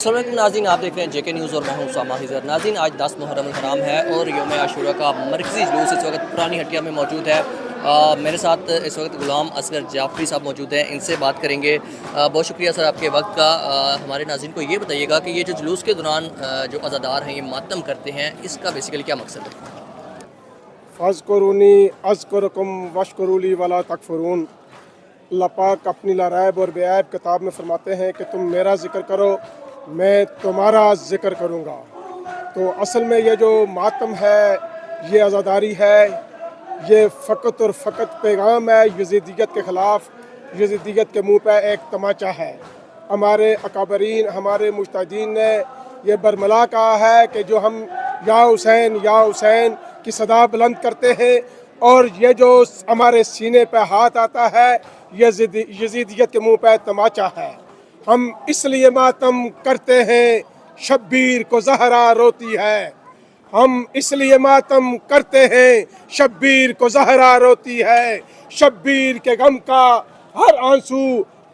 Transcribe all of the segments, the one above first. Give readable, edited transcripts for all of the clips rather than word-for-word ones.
अस्सलामुअलैकुम नाज़रीन, आप देख रहे हैं जेके न्यूज़ और मैं हूं उसामा हिजर। नाज़रीन, आज 10 मुहर्रम हराम है और यौम आशूरा का मरकज़ी जुलूस इस वक्त पुरानी हटिया में मौजूद है। मेरे साथ इस वक्त गुलाम असगर जाफरी साहब मौजूद हैं, इनसे बात करेंगे। बहुत शुक्रिया सर आपके वक्त का। हमारे नाज़रीन को ये बताइएगा कि ये जो जुलूस के दौरान जो अज़ादार हैं ये मातम करते हैं, इसका बेसिकली क्या मकसद है? फ़ज़्कुरूनी अज़्कुरुकुम वश्कुरूली वला तकफ़ुरून। अल्लाह पाक अपनी लारैब और बेऐब किताब में फरमाते हैं कि तुम मेरा ज़िक्र करो, मैं तुम्हारा ज़िक्र करूँगा। तो असल में ये जो मातम है, ये आज़ादारी है, ये फ़कत और फ़कत पैगाम है यज़ीदियत के ख़िलाफ़। यज़ीदियत के मुँह पे एक तमाचा है। हमारे अकाबरीन, हमारे मुज्तहिदीन ने ये बरमला कहा है कि जो हम या हुसैन की सदा बुलंद करते हैं और ये जो हमारे सीने पे हाथ आता है, ये यज़ीदियत के मुँह पे तमाचा है। हम इसलिए मातम करते हैं, शब्बीर को ज़हरा रोती है। हम इसलिए मातम करते हैं, शब्बीर को ज़हरा रोती है। शब्बीर के गम का हर आंसू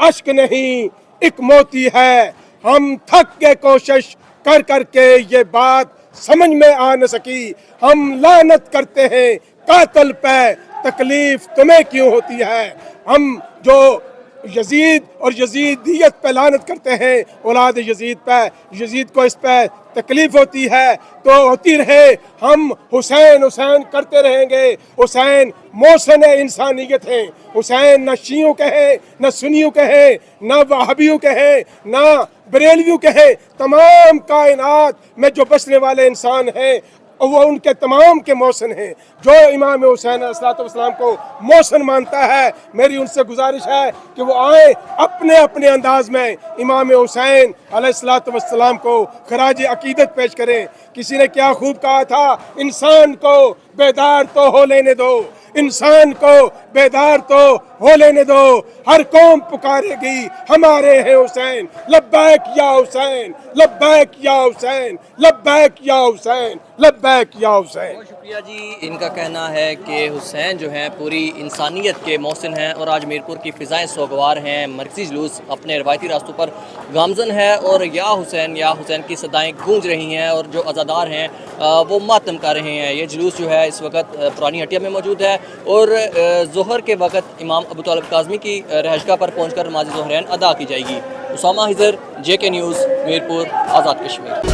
अश्क नहीं एक मोती है। हम थक के कोशिश कर कर के ये बात समझ में आ न सकी। हम लानत करते हैं कातल पे, तकलीफ तुम्हें क्यों होती है। हम जो यजीद और यजीदियत पे लानत करते हैं, औलाद यजीद पे, यजीद को इस पे तकलीफ होती है तो होती रहे। हम हुसैन करते रहेंगे। हुसैन मोहसिन इंसानियत हैं। हुसैन न शियों के हैं, न सुन्नियों के हैं, न वहाबियों के हैं, न बरेलवियों के हैं। तमाम कायनात में जो बसने वाले इंसान हैं वो उनके तमाम के मोहसिन हैं। जो इमाम हुसैन अलैहिस्सलाम को मोहसिन मानता है, मेरी उनसे गुजारिश है कि वो आए अपने अपने अंदाज में इमाम हुसैन अलैहिस्सलाम को खराज अकीदत पेश करें। किसी ने क्या खूब कहा था, इंसान को बेदार तो हो लेने दो, इंसान को बेदार तो हो लेने दो। हर कौम पुकारेगी हमारे हैं हुसैन, लब्बैक या हुसैन, लब्बैक या हुसैन, लब्बैक या हुसैन, लब्बैक या हुसैन। बहुत शुक्रिया जी। इनका कहना है कि हुसैन जो हैं पूरी इंसानियत के मोहसिन हैं और आज मीरपुर की फ़िज़ाएँ सोगवार हैं। मरकज़ी जुलूस अपने रवायती रास्तों पर गामज़न है और या हुसैन की सदाएँ गूंज रही हैं और जो अज़ादार हैं वो मातम कर रहे हैं। ये जुलूस जो है इस वक्त पुरानी हटिया में मौजूद है और ज़ोहर के वक्त इमाम अबू तालिब काज़मी की रहशगाह पर पहुँच कर नमाज़ ज़ोहरैन अदा की जाएगी। उसामा हिजर, जेके न्यूज़, मीरपुर, आज़ाद कश्मीर।